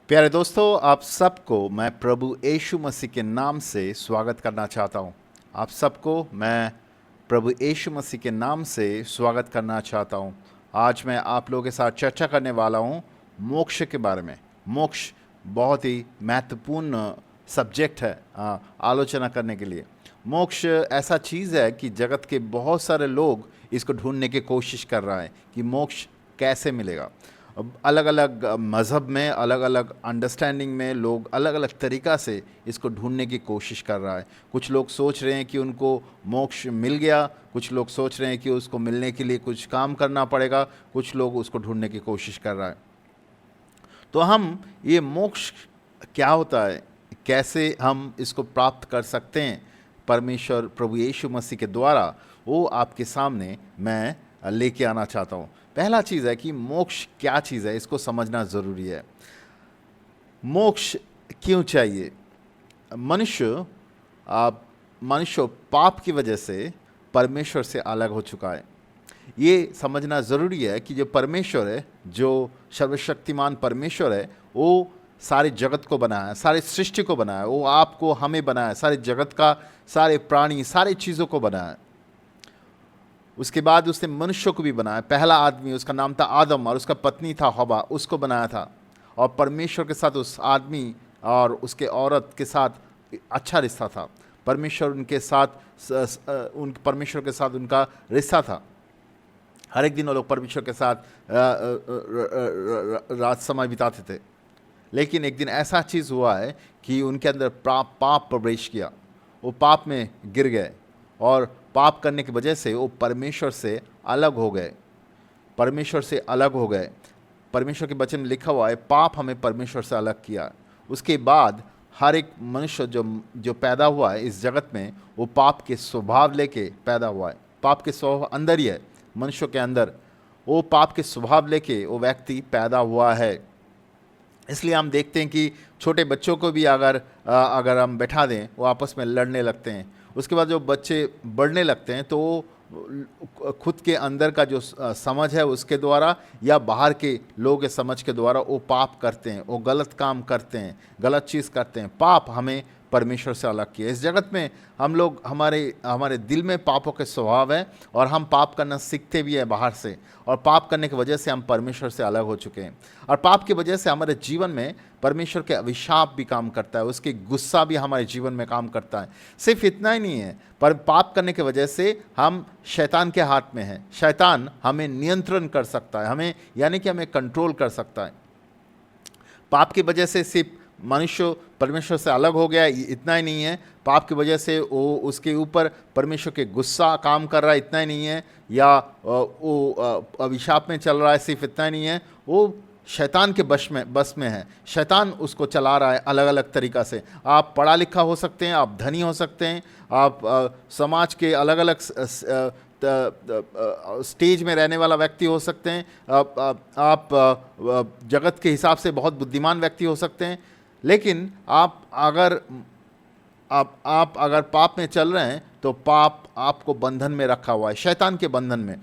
प्यारे दोस्तों, आप सबको मैं प्रभु यीशु मसीह के नाम से स्वागत करना चाहता हूँ। आप सबको मैं प्रभु यीशु मसीह के नाम से स्वागत करना चाहता हूँ। आज मैं आप लोगों के साथ चर्चा करने वाला हूँ मोक्ष के बारे में। मोक्ष बहुत ही महत्वपूर्ण सब्जेक्ट है आलोचना करने के लिए। मोक्ष ऐसा चीज़ है कि जगत के बहुत सारे लोग इसको ढूंढने की कोशिश कर रहा है कि मोक्ष कैसे मिलेगा। अलग अलग मज़हब में, अलग अलग अंडरस्टैंडिंग में लोग अलग अलग तरीक़ा से इसको ढूंढने की कोशिश कर रहा है। कुछ लोग सोच रहे हैं कि उनको मोक्ष मिल गया, कुछ लोग सोच रहे हैं कि उसको मिलने के लिए कुछ काम करना पड़ेगा, कुछ लोग उसको ढूंढने की कोशिश कर रहा है। तो हम ये मोक्ष क्या होता है, कैसे हम इसको प्राप्त कर सकते हैं परमेश्वर प्रभु यीशु मसीह के द्वारा, वो आपके सामने मैं लेके आना चाहता हूँ। पहला चीज़ है कि मोक्ष क्या चीज़ है, इसको समझना ज़रूरी है। मोक्ष क्यों चाहिए? मनुष्य पाप की वजह से परमेश्वर से अलग हो चुका है। ये समझना ज़रूरी है कि जो परमेश्वर है, जो सर्वशक्तिमान परमेश्वर है, वो सारे जगत को बनाया है, सारे सृष्टि को बनाया है, वो आपको हमें बनाया है, सारे जगत का, सारे प्राणी, सारी चीज़ों को बनाया है। उसके बाद उसने मनुष्य को भी बनाया। पहला आदमी, उसका नाम था आदम और उसका पत्नी था हवा, उसको बनाया था। और परमेश्वर के साथ उस आदमी और उसके औरत के साथ अच्छा रिश्ता था। परमेश्वर के साथ उनका रिश्ता था। हर एक दिन वो लोग परमेश्वर के साथ रात समय बिताते थे। लेकिन एक दिन ऐसा चीज़ हुआ है कि उनके अंदर पाप प्रवेश किया। वो पाप में गिर गए और पाप करने की वजह से वो परमेश्वर से अलग हो गए। परमेश्वर से अलग हो गए। परमेश्वर के वचन में लिखा हुआ है, पाप हमें परमेश्वर से अलग किया। उसके बाद हर एक मनुष्य जो पैदा हुआ है इस जगत में, वो पाप के स्वभाव लेके पैदा हुआ है। पाप के स्वभाव अंदर ही है, मनुष्य के अंदर। वो पाप के स्वभाव लेके वो व्यक्ति पैदा हुआ है। इसलिए हम देखते हैं कि छोटे बच्चों को भी अगर हम बैठा दें, वो आपस में लड़ने लगते हैं। उसके बाद जो बच्चे बढ़ने लगते हैं तो वो खुद के अंदर का जो समझ है उसके द्वारा या बाहर के लोगों के समझ के द्वारा वो पाप करते हैं, वो गलत काम करते हैं, गलत चीज़ करते हैं। पाप हमें परमेश्वर से अलग किया। इस जगत में हम लोग, हमारे दिल में पापों के स्वभाव है और हम पाप करना सीखते भी हैं बाहर से, और पाप करने की वजह से हम परमेश्वर से अलग हो चुके हैं। और पाप की वजह से हमारे जीवन में परमेश्वर के अभिशाप भी काम करता है, उसके गुस्सा भी हमारे जीवन में काम करता है। सिर्फ इतना ही नहीं है, पर पाप करने की वजह से हम शैतान के हाथ में हैं। शैतान हमें नियंत्रण कर सकता है, हमें यानी कि हमें कंट्रोल कर सकता है। पाप की वजह से सिर्फ मनुष्य परमेश्वर से अलग हो गया, इतना ही नहीं है। पाप की वजह से वो उसके ऊपर परमेश्वर के गुस्सा काम कर रहा है, इतना ही नहीं है। या वो अभिशाप में चल रहा है, सिर्फ इतना ही नहीं है। वो शैतान के बस में है। शैतान उसको चला रहा है अलग अलग तरीक़ा से। आप पढ़ा लिखा हो सकते हैं, आप धनी हो सकते हैं, आप समाज के अलग अलग स्टेज में रहने वाला व्यक्ति हो सकते हैं, आप जगत के हिसाब से बहुत बुद्धिमान व्यक्ति हो सकते हैं। लेकिन आप अगर पाप में चल रहे हैं तो पाप आपको बंधन में रखा हुआ है, शैतान के बंधन में।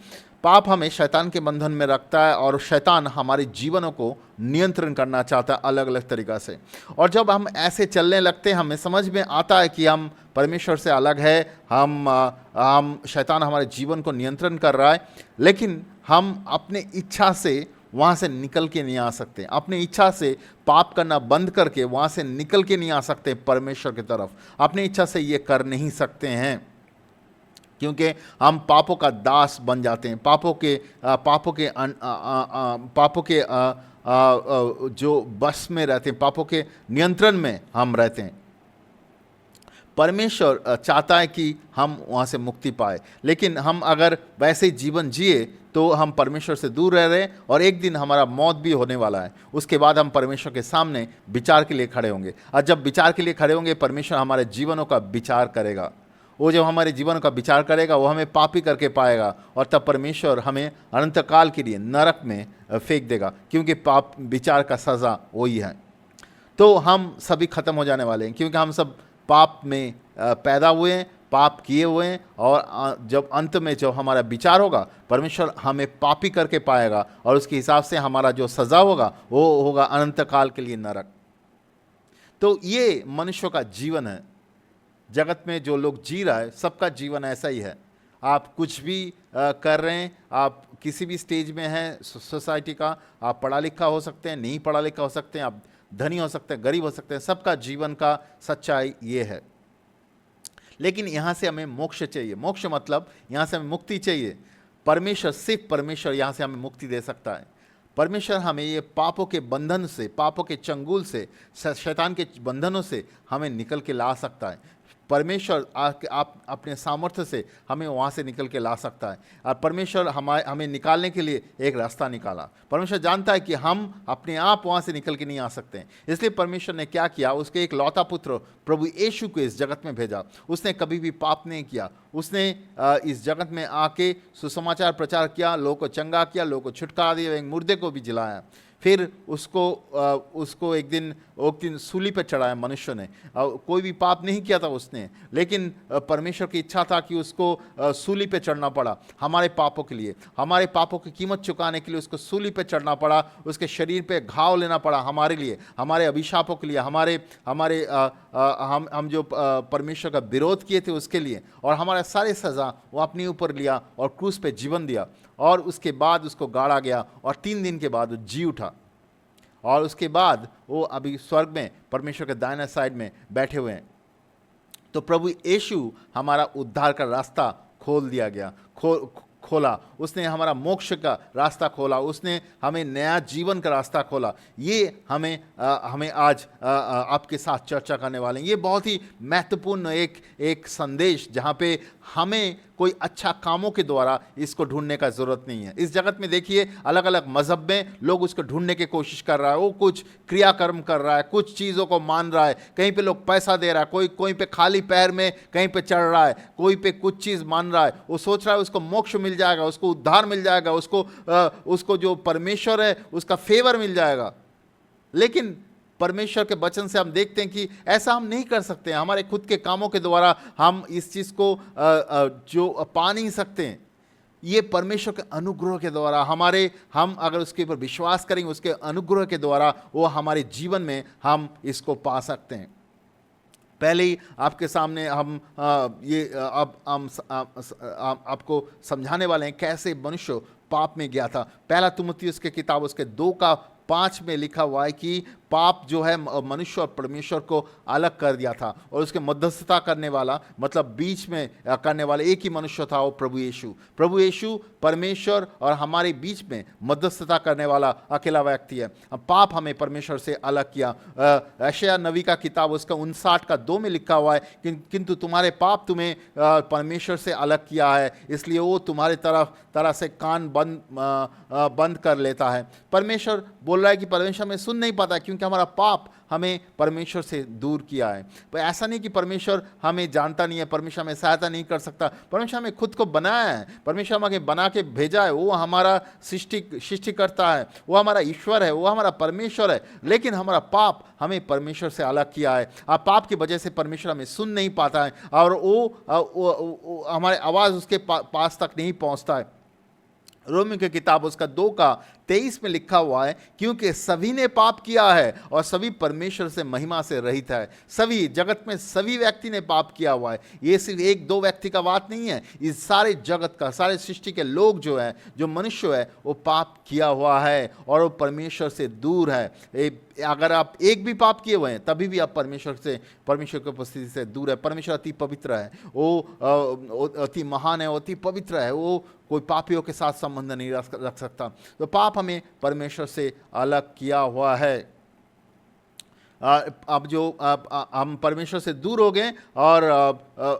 पाप हमें शैतान के बंधन में रखता है और शैतान हमारे जीवनों को नियंत्रण करना चाहता है अलग अलग तरीक़ा से। और जब हम ऐसे चलने लगते हैं, हमें समझ में आता है कि हम परमेश्वर से अलग है, हम शैतान हमारे जीवन को नियंत्रण कर रहा है, लेकिन हम अपने इच्छा से वहाँ से निकल के नहीं आ सकते। अपनी इच्छा से पाप करना बंद करके वहाँ से निकल के नहीं आ सकते परमेश्वर की तरफ। अपनी इच्छा से ये कर नहीं सकते हैं, क्योंकि हम पापों का दास बन जाते हैं। पापों के जो बस में रहते हैं, पापों के नियंत्रण में हम रहते हैं। परमेश्वर चाहता है कि हम वहाँ से मुक्ति पाए, लेकिन हम अगर वैसे जीवन जिए तो हम परमेश्वर से दूर रह रहे हैं और एक दिन हमारा मौत भी होने वाला है। उसके बाद हम परमेश्वर के सामने विचार के लिए खड़े होंगे, और जब विचार के लिए खड़े होंगे, परमेश्वर हमारे जीवनों का विचार करेगा। वो जब हमारे जीवन का विचार करेगा, वो हमें पापी करके पाएगा, और तब परमेश्वर हमें अनंतकाल के लिए नरक में फेंक देगा, क्योंकि पाप विचार का सज़ा वही है। तो हम सभी खत्म हो जाने वाले हैं, क्योंकि हम सब पाप में पैदा हुए हैं, पाप किए हुए हैं, और जब अंत में जब हमारा विचार होगा, परमेश्वर हमें पापी करके पाएगा और उसके हिसाब से हमारा जो सज़ा होगा वो होगा अनंत काल के लिए नरक। तो ये मनुष्यों का जीवन है। जगत में जो लोग जी रहा है, सबका जीवन ऐसा ही है। आप कुछ भी कर रहे हैं, आप किसी भी स्टेज में हैं सोसाइटी का, आप पढ़ा लिखा हो सकते हैं, नहीं पढ़ा लिखा हो सकते हैं, आप धनी हो सकते हैं, गरीब हो सकते हैं, सबका जीवन का सच्चाई ये है। लेकिन यहाँ से हमें मोक्ष चाहिए। मोक्ष मतलब यहाँ से हमें मुक्ति चाहिए। परमेश्वर, सिर्फ परमेश्वर यहाँ से हमें मुक्ति दे सकता है। परमेश्वर हमें ये पापों के बंधन से, पापों के चंगुल से, शैतान के बंधनों से हमें निकल के ला सकता है। परमेश्वर आप अपने सामर्थ्य से हमें वहाँ से निकल के ला सकता है। और परमेश्वर हमें निकालने के लिए एक रास्ता निकाला। परमेश्वर जानता है कि हम अपने आप वहाँ से निकल के नहीं आ सकते हैं, इसलिए परमेश्वर ने क्या किया, उसके एक लौता पुत्र प्रभु यीशु को इस जगत में भेजा। उसने कभी भी पाप नहीं किया। उसने इस जगत में आके सुसमाचार प्रचार किया, लोगों को चंगा किया, लोगों को छुटकारा दिया, एक मुर्दे को भी जिलाया। फिर उसको एक दिन सूली पे चढ़ाया मनुष्य ने। कोई भी पाप नहीं किया था उसने, लेकिन परमेश्वर की इच्छा था कि उसको सूली पे चढ़ना पड़ा हमारे पापों के लिए। हमारे पापों की कीमत चुकाने के लिए उसको सूली पे चढ़ना पड़ा, उसके शरीर पे घाव लेना पड़ा हमारे लिए, हमारे अभिशापों के लिए, हम जो परमेश्वर का विरोध किए थे उसके लिए, और हमारे सारे सज़ा वो अपने ऊपर लिया और क्रूस पे जीवन दिया। और उसके बाद उसको गाड़ा गया और 3 दिन के बाद वो जी उठा, और उसके बाद वो अभी स्वर्ग में परमेश्वर के दाहिने साइड में बैठे हुए हैं। तो प्रभु यीशु हमारा उद्धार का रास्ता खोल दिया गया, खोला। उसने हमारा मोक्ष का रास्ता खोला, उसने हमें नया जीवन का रास्ता खोला। ये हमें आज आपके साथ चर्चा करने वाले हैं। ये बहुत ही महत्वपूर्ण एक संदेश, जहाँ पे हमें कोई अच्छा कामों के द्वारा इसको ढूंढने का ज़रूरत नहीं है। इस जगत में देखिए, अलग अलग मज़हब में लोग उसको ढूंढने की कोशिश कर रहा है। वो कुछ क्रियाकर्म कर रहा है, कुछ चीज़ों को मान रहा है, कहीं पे लोग पैसा दे रहा है, कोई पे खाली पैर में कहीं पे चढ़ रहा है, कोई पे कुछ चीज़ मान रहा है। वो सोच रहा है उसको मोक्ष मिल जाएगा, उसको उद्धार मिल जाएगा, उसको जो परमेश्वर है उसका फेवर मिल जाएगा। लेकिन परमेश्वर के वचन से हम देखते हैं कि ऐसा हम नहीं कर सकते हैं। हमारे खुद के कामों के द्वारा हम इस चीज़ को जो पा नहीं सकते हैं। ये परमेश्वर के अनुग्रह के द्वारा हम अगर उसके ऊपर विश्वास करेंगे, उसके अनुग्रह के द्वारा वो हमारे जीवन में हम इसको पा सकते हैं। पहले ही आपके सामने हम आपको समझाने वाले हैं कैसे मनुष्य पाप में गया था। पहला तिमुथियुस की किताब उसके 2:5 में लिखा हुआ है कि पाप जो है मनुष्य और परमेश्वर को अलग कर दिया था, और उसके मध्यस्थता करने वाला, मतलब बीच में करने वाला एक ही मनुष्य था, वो प्रभु यीशु परमेश्वर और हमारे बीच में मध्यस्थता करने वाला अकेला व्यक्ति है। पाप हमें परमेश्वर से अलग किया। यशायाह नबी का किताब उसका 59:2 में लिखा हुआ है, किंतु तुम्हारे पाप तुम्हें परमेश्वर से अलग किया है, इसलिए वो तुम्हारे तरह से कान बंद कर लेता है। परमेश्वर बोल रहा है कि परमेश्वर में सुन नहीं पाता, क्योंकि हमारा पाप हमें परमेश्वर से दूर किया है। पर ऐसा नहीं कि परमेश्वर हमें जानता नहीं है, परमेश्वर हमें सहायता नहीं कर सकता। परमेश्वर हमें खुद को बनाया है, परमेश्वर हमें बना के भेजा है। वो हमारा सृष्टि करता है, वो हमारा ईश्वर है, वो हमारा परमेश्वर है। लेकिन हमारा पाप हमें परमेश्वर से अलग किया है। अब पाप की वजह से परमेश्वर हमें सुन नहीं पाता है, और वो हमारे आवाज़ उसके पास तक नहीं पहुँचता है। रोमियो की किताब उसका 2:23 में लिखा हुआ है, क्योंकि सभी ने पाप किया है और सभी परमेश्वर से महिमा से रहित है। सभी, जगत में सभी व्यक्ति ने पाप किया हुआ है। ये सिर्फ 1-2 व्यक्ति का बात नहीं है, इस सारे जगत का, सारे सृष्टि के लोग जो मनुष्य है, वो पाप किया हुआ है और वो परमेश्वर से दूर है। अगर आप एक भी पाप किए हुए हैं, तभी भी आप परमेश्वर की उपस्थिति से दूर है। परमेश्वर अति पवित्र है, वो अति महान है, वो अति पवित्र है, वो कोई पापियों के साथ संबंध नहीं रख सकता। तो पाप हमें परमेश्वर से अलग किया हुआ है। अब जो हम परमेश्वर से दूर हो गए, और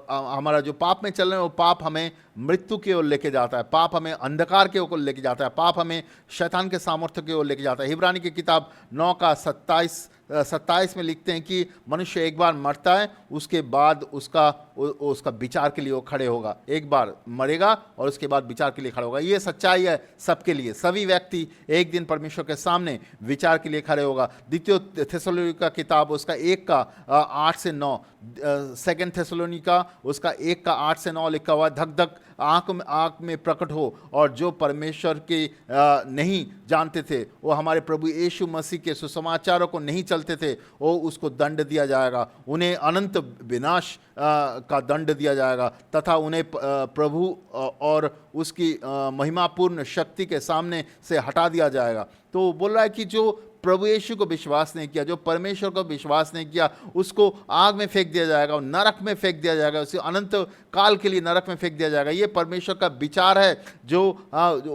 हमारा जो पाप में चल रहे हैं, वो पाप हमें मृत्यु की ओर लेके जाता है, पाप हमें अंधकार के ओर लेके जाता है, पाप हमें शैतान के सामर्थ्य की ओर लेके जाता है। इब्रानी की किताब 9:27 में लिखते हैं कि मनुष्य एक बार मरता है, उसके बाद उसका उसका विचार के लिए वो खड़े होगा। एक बार मरेगा और उसके बाद विचार के लिए खड़ा होगा। ये सच्चाई है सबके लिए। सभी व्यक्ति एक दिन परमेश्वर के सामने विचार के लिए खड़े होगा। द्वितीय थेसलोनिका किताब उसका 1:8-9, सेकंड थेसलोनिका उसका 1:8-9 लिखा हुआ, धक धक आंख में प्रकट हो, और जो परमेश्वर के नहीं जानते थे, वो हमारे प्रभु यीशु मसीह के सुसमाचारों को नहीं चलते थे, वो उसको दंड दिया जाएगा। उन्हें अनंत विनाश का दंड दिया जाएगा तथा उन्हें प्रभु और उसकी महिमापूर्ण शक्ति के सामने से हटा दिया जाएगा। तो बोल रहा है कि जो प्रभु यीशु को विश्वास नहीं किया, जो परमेश्वर को विश्वास नहीं किया, उसको आग में फेंक दिया जाएगा, नरक में फेंक दिया जाएगा, उसे अनंत काल के लिए नरक में फेंक दिया जाएगा। ये परमेश्वर का विचार है। जो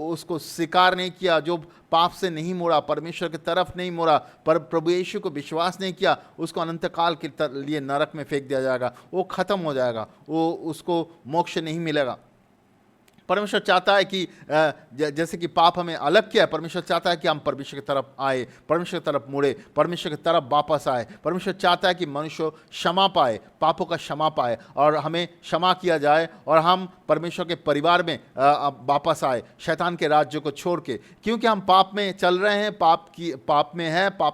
उसको स्वीकार नहीं किया, जो पाप से नहीं मुड़ा, परमेश्वर की तरफ नहीं मुड़ा, पर प्रभु यीशु को विश्वास नहीं किया, उसको अनंत काल के लिए नरक में फेंक दिया जाएगा। वो खत्म हो जाएगा, वो उसको मोक्ष नहीं मिलेगा। परमेश्वर चाहता है कि जैसे कि पाप हमें अलग किया है, परमेश्वर चाहता है कि हम परमेश्वर की तरफ आए, परमेश्वर की तरफ मुड़े, परमेश्वर की तरफ वापस आए। परमेश्वर चाहता है कि मनुष्य क्षमा पाए, पापों का क्षमा पाए, और हमें क्षमा किया जाए और हम परमेश्वर के परिवार में वापस आए, शैतान के राज्य को छोड़ के। क्योंकि हम पाप में चल रहे हैं, पाप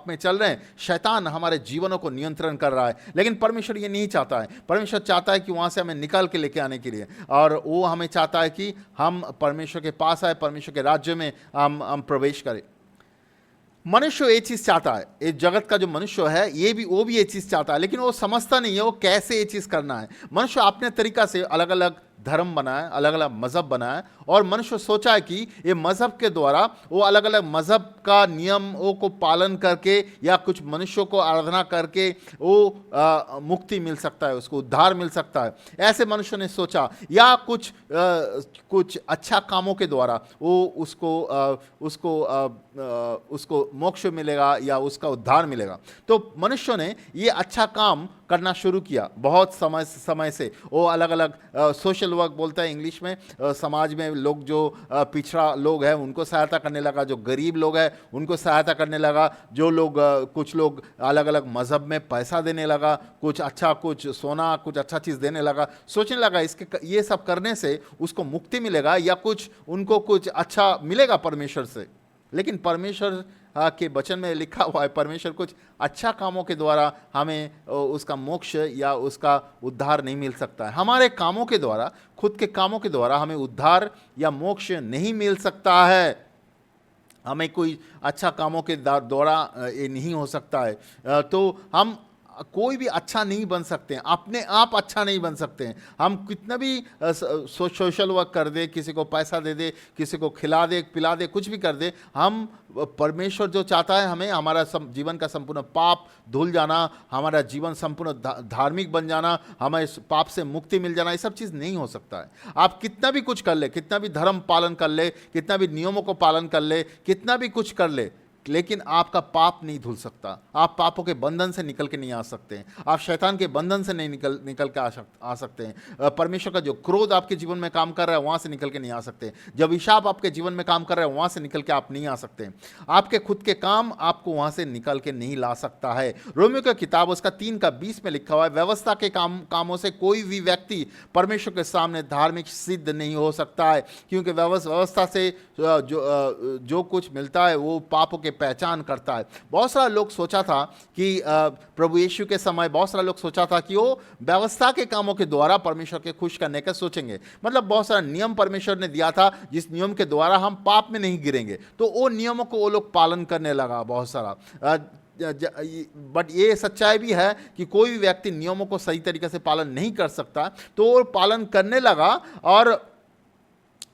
में चल रहे हैं, शैतान हमारे जीवनों को नियंत्रण कर रहा है। लेकिन परमेश्वर ये नहीं चाहता है। परमेश्वर चाहता है कि वहाँ से हमें निकाल के लेके आने के लिए, और वो हमें चाहता है कि हम परमेश्वर के पास आए, परमेश्वर के राज्य में हम प्रवेश करें। मनुष्य ये चीज़ चाहता है, इस जगत का जो मनुष्य है वो भी ये चीज़ चाहता है, लेकिन वो समझता नहीं है वो कैसे ये चीज़ करना है। मनुष्य अपने तरीका से अलग अलग धर्म बनाए, अलग अलग मज़हब बनाए, और मनुष्य सोचा है कि ये मज़हब के द्वारा वो अलग अलग मज़हब का नियमों को पालन करके या कुछ मनुष्यों को आराधना करके वो मुक्ति मिल सकता है, उसको उद्धार मिल सकता है। ऐसे मनुष्य ने सोचा, या कुछ अच्छा कामों के द्वारा वो उसको मोक्ष मिलेगा या उसका उद्धार मिलेगा। तो मनुष्य ने ये अच्छा काम करना शुरू किया बहुत समय से। वो अलग अलग सोशल वर्क बोलता है इंग्लिश में, समाज में लोग जो पिछड़ा लोग हैं उनको सहायता करने लगा, जो गरीब लोग हैं उनको सहायता करने लगा, जो लोग कुछ लोग अलग अलग मज़हब में पैसा देने लगा, कुछ सोना, कुछ अच्छा चीज़ देने लगा, सोचने लगा ये सब करने से उसको मुक्ति मिलेगा या उनको कुछ अच्छा मिलेगा परमेश्वर से। लेकिन परमेश्वर के वचन में लिखा हुआ है, परमेश्वर कुछ अच्छा कामों के द्वारा हमें उसका मोक्ष या उसका उद्धार नहीं मिल सकता है। हमारे कामों के द्वारा, खुद के कामों के द्वारा हमें उद्धार या मोक्ष नहीं मिल सकता है। हमें कोई अच्छा कामों के द्वारा ये नहीं हो सकता है। तो हम कोई भी अच्छा नहीं बन सकते हैं, अपने आप अच्छा नहीं बन सकते हैं। हम कितना भी सोशल वर्क कर दे, किसी को पैसा दे दे, किसी को खिला दे पिला दे, कुछ भी कर दे, हम परमेश्वर जो चाहता है हमें हमारा जीवन का संपूर्ण पाप धुल जाना, हमारा जीवन संपूर्ण धार्मिक बन जाना, हमें इस पाप से मुक्ति मिल जाना, ये सब चीज़ नहीं हो सकता है। आप कितना भी कुछ कर ले, कितना भी धर्म पालन कर ले, कितना भी नियमों को पालन कर ले, कितना भी कुछ कर ले, लेकिन आपका पाप नहीं धुल सकता। आप पापों के बंधन से निकल के नहीं आ सकते हैं, आप शैतान के बंधन से नहीं निकल के आ सकते हैं। परमेश्वर का जो क्रोध आपके जीवन में काम कर रहा है वहाँ से निकल के नहीं आ सकते। जब अभिशाप आपके जीवन में काम कर रहा है वहाँ से निकल के आप नहीं आ सकते। आपके खुद के काम आपको वहाँ से निकल के नहीं ला सकता है। रोमियो की किताब उसका 3:20 में लिखा हुआ है, व्यवस्था के कामों से कोई भी व्यक्ति परमेश्वर के सामने धार्मिक सिद्ध नहीं हो सकता है, क्योंकि व्यवस्था से जो कुछ मिलता है वो पापों के पहचान करता है। बहुत सारा लोग सोचा था कि प्रभु यीशु के समय बहुत सारा लोग सोचा था कि वो व्यवस्था के कामों के द्वारा परमेश्वर के खुश करने का सोचेंगे। मतलब बहुत सारा नियम परमेश्वर ने दिया था जिस नियम के द्वारा हम पाप में नहीं गिरेंगे, तो वो नियमों को वो लोग पालन करने लगा बहुत सारा। बट ये सच्चाई भी है कि कोई भी व्यक्ति नियमों को सही तरीके से पालन नहीं कर सकता, तो वो पालन करने लगा। और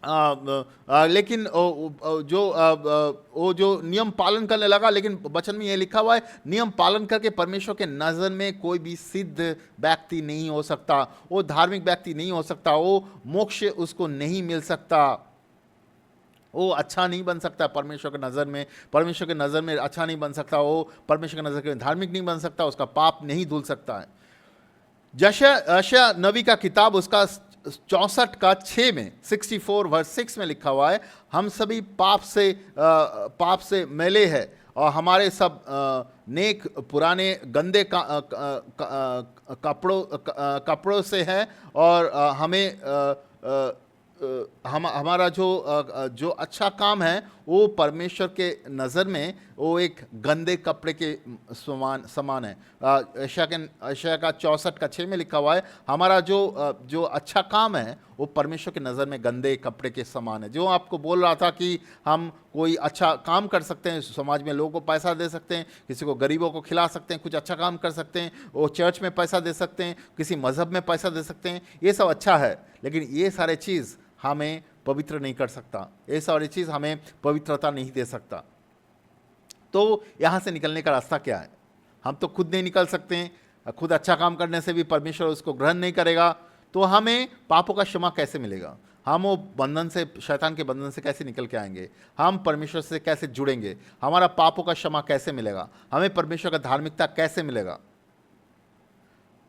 लेकिन वो जो नियम पालन करने लगा, लेकिन वचन में ये लिखा हुआ है, नियम पालन करके परमेश्वर के नज़र में कोई भी सिद्ध व्यक्ति नहीं हो सकता, वो धार्मिक व्यक्ति नहीं हो सकता, वो मोक्ष उसको नहीं मिल सकता, वो अच्छा नहीं बन सकता परमेश्वर के नज़र में, परमेश्वर के नज़र में अच्छा नहीं बन सकता, वो परमेश्वर के नज़र में धार्मिक नहीं बन सकता, उसका पाप नहीं धुल सकता है। यशायाह नबी का किताब उसका 64:6 में 64:6 में लिखा हुआ है, हम सभी पाप से मैले हैं और हमारे सब नेक पुराने गंदे कपड़ों से है, और हमें हमारा जो अच्छा काम है वो परमेश्वर के नज़र में वो एक गंदे कपड़े के समान है। यशायाह का 64:6 में लिखा हुआ है, हमारा जो अच्छा काम है वो परमेश्वर के नज़र में गंदे कपड़े के समान है। जो आपको बोल रहा था कि हम कोई अच्छा काम कर सकते हैं, समाज में लोगों को पैसा दे सकते हैं, किसी को गरीबों को खिला सकते हैं, कुछ अच्छा काम कर सकते हैं, वो चर्च में पैसा दे सकते हैं, किसी मज़हब में पैसा दे सकते हैं, ये सब अच्छा है, लेकिन ये सारे चीज़ हमें पवित्र नहीं कर सकता, ये सारी चीज़ हमें पवित्रता नहीं दे सकता। तो यहाँ से निकलने का रास्ता क्या है? हम तो खुद नहीं निकल सकते हैं, खुद अच्छा काम करने से भी परमेश्वर उसको ग्रहण नहीं करेगा, तो हमें पापों का क्षमा कैसे मिलेगा? हम वो बंधन से, शैतान के बंधन से कैसे निकल के आएंगे? हम परमेश्वर से कैसे जुड़ेंगे? हमारा पापों का क्षमा कैसे मिलेगा? हमें परमेश्वर का धार्मिकता कैसे मिलेगा?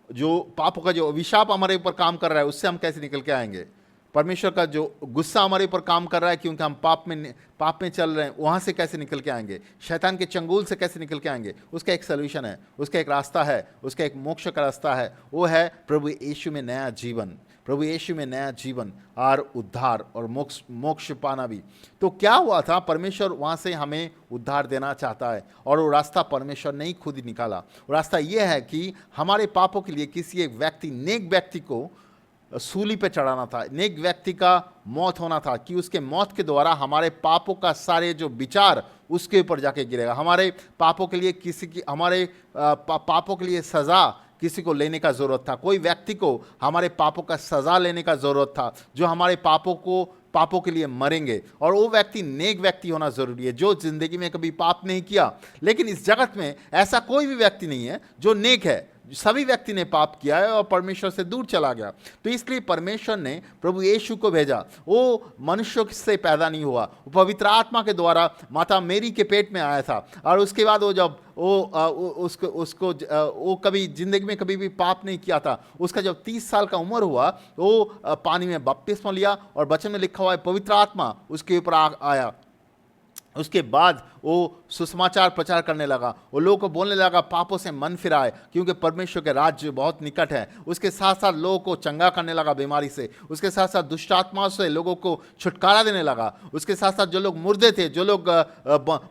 जो पापों का जो अभिशाप हमारे ऊपर काम कर रहा है उससे हम कैसे निकल के आएंगे? परमेश्वर का जो गुस्सा हमारे ऊपर काम कर रहा है क्योंकि हम पाप में चल रहे हैं, वहाँ से कैसे निकल के आएंगे? शैतान के चंगुल से कैसे निकल के आएंगे? उसका एक सल्यूशन है, उसका एक रास्ता है, उसका एक मोक्ष का रास्ता है, वो है प्रभु यीशु में नया जीवन। प्रभु यीशु में नया जीवन और उद्धार और मोक्ष पाना भी। तो क्या हुआ था? परमेश्वर वहाँ से हमें उद्धार देना चाहता है, और वो रास्ता परमेश्वर ने ही खुद ही निकाला। वो रास्ता ये है कि हमारे पापों के लिए किसी एक व्यक्ति, नेक व्यक्ति को सूली पे चढ़ाना था, नेक व्यक्ति का मौत होना था, कि उसके मौत के द्वारा हमारे पापों का सारे जो विचार उसके ऊपर जाके गिरेगा। हमारे पापों के लिए किसी की, हमारे पापों के लिए सज़ा किसी को लेने का ज़रूरत था, कोई व्यक्ति को हमारे पापों का सज़ा लेने का ज़रूरत था, जो हमारे पापों के लिए मरेंगे। और वो व्यक्ति नेक व्यक्ति होना ज़रूरी है, जो ज़िंदगी में कभी पाप नहीं किया। लेकिन इस जगत में ऐसा कोई भी व्यक्ति नहीं है जो नेक है, सभी व्यक्ति ने पाप किया है और परमेश्वर से दूर चला गया। तो इसलिए परमेश्वर ने प्रभु यीशु को भेजा। वो मनुष्यों से पैदा नहीं हुआ, वो पवित्र आत्मा के द्वारा माता मेरी के पेट में आया था, और उसके बाद वो जब वो कभी जिंदगी में कभी भी पाप नहीं किया था। उसका जब 30 साल का उम्र हुआ, वो पानी में बपतिस्मा लिया, और वचन में लिखा हुआ है पवित्र आत्मा उसके ऊपर आया। उसके बाद वो सुसमाचार प्रचार करने लगा, वो लोगों को बोलने लगा पापों से मन फिराए क्योंकि परमेश्वर के राज्य बहुत निकट है। उसके साथ साथ लोगों को चंगा करने लगा बीमारी से, उसके साथ साथ दुष्ट आत्माओं से लोगों को छुटकारा देने लगा। उसके साथ साथ जो लोग मुर्दे थे, जो लोग